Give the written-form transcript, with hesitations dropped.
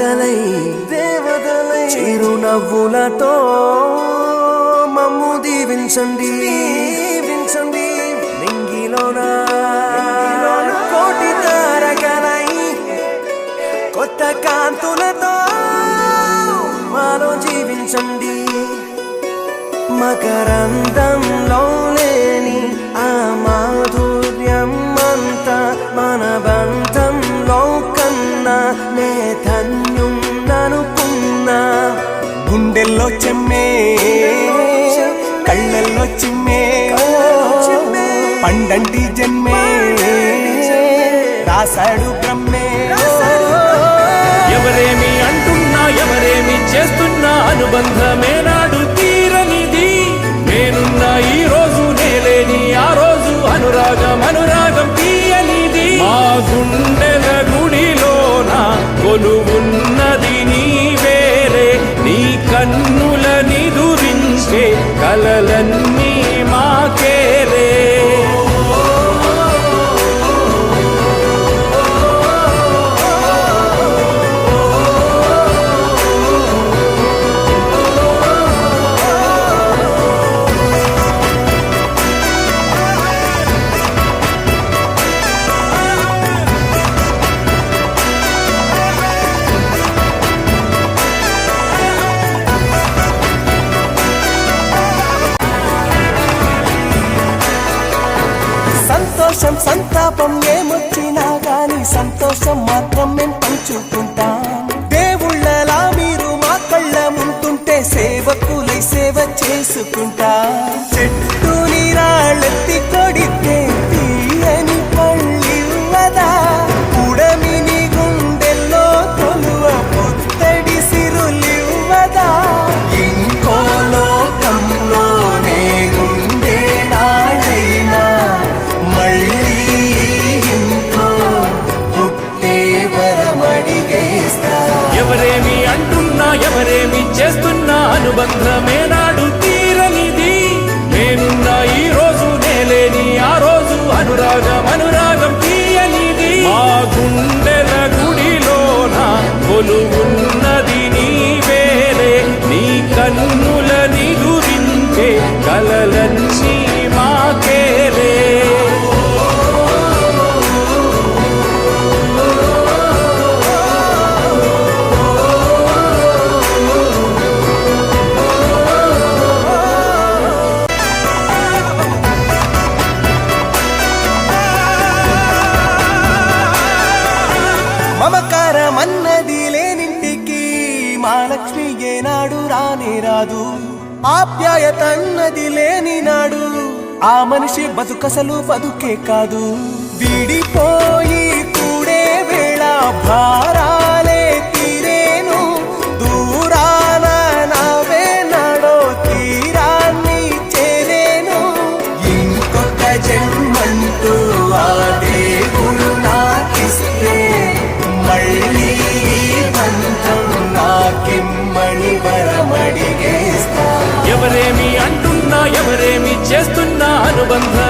తారకలై చిరునవ్వులతో మమ్ము దీవించండి నింగిలోన కోటి తారకలై కొత్త కాంతులతో మాలో జీవించండి మకరందంలో లేని ఆ మాధుర్యం అంతా మన బంధంలో కన్నా నే ధన్యున్ననుకున్నా గుండెల్లో చెమ్మే కళ్ళల్లో చిమ్మే పండంటి జన్మే రాశాడు బ్రహ్మే ఎవరేమి అంటున్నా ఎవరేమి చేస్తున్నా అనుబంధమే నాడు తీరనిది నేనున్నా ఈ రోజు నేలేని ఆ రోజు అనురాగం తీయనిది మా గుండెల గుడిలోన కొలువున్నది నీ వేరే నీ కన్నుల నిదురించే కలలన్నీ మాకేరే సంతోషం సంతాపం ఏమొచ్చినా గాని సంతోషం మాత్రం మేం పంచుకుంటాం దేవుళ్ళలా మీరు మా కళ్ళ ముంటుంటే సేవకులై సేవ చేసుకుంటా చెట్టు నీరాళ్ళెత్తి కొడితే తీయని పళ్ళివ్వదా ఉడమిని గుండెల్లో తొలువ పొత్తడి సిరులివ్వదా ఇంకో లోకంలోనే గుండె నాడైనా మళ్ళీ ఇంకో పుట్టే వరమడిగేస్తా ఎవరేమి అంటున్నా ఎవరేమి చేస్తున్నా అనుబంధమే నాడు తీరనిది నేనున్నా ఈ రోజు నేలేని ఆ రోజు అనురాగం తీయనిది మా గుండెల గుడిలోన కొలువున్నది నీ వేరే నీ కన్నుల నిదురించే కలలన్నీ మాకేరే మమకారమన్నది లేనింటికి మహాలక్ష్మి ఏనాడు రానే రాదు ఆప్యాయతన్నది లేని నాడు ఆ మనిషి బతుకసలు బతుకే కాదు విడిపోయి కూడే వేళ భారాలే తీరేను దూరాన నావే నాడో తీరాన్ని చేరేను ఇంకొక జన్మంటూ ఆ దేవుడు నాకిస్తే మళ్ళీ బంధం నాకిమ్మని వరమడిగేస్తా ఎవరేమి అంటున్నా ఎవరేమి చేస్తున్నా అనుబంధం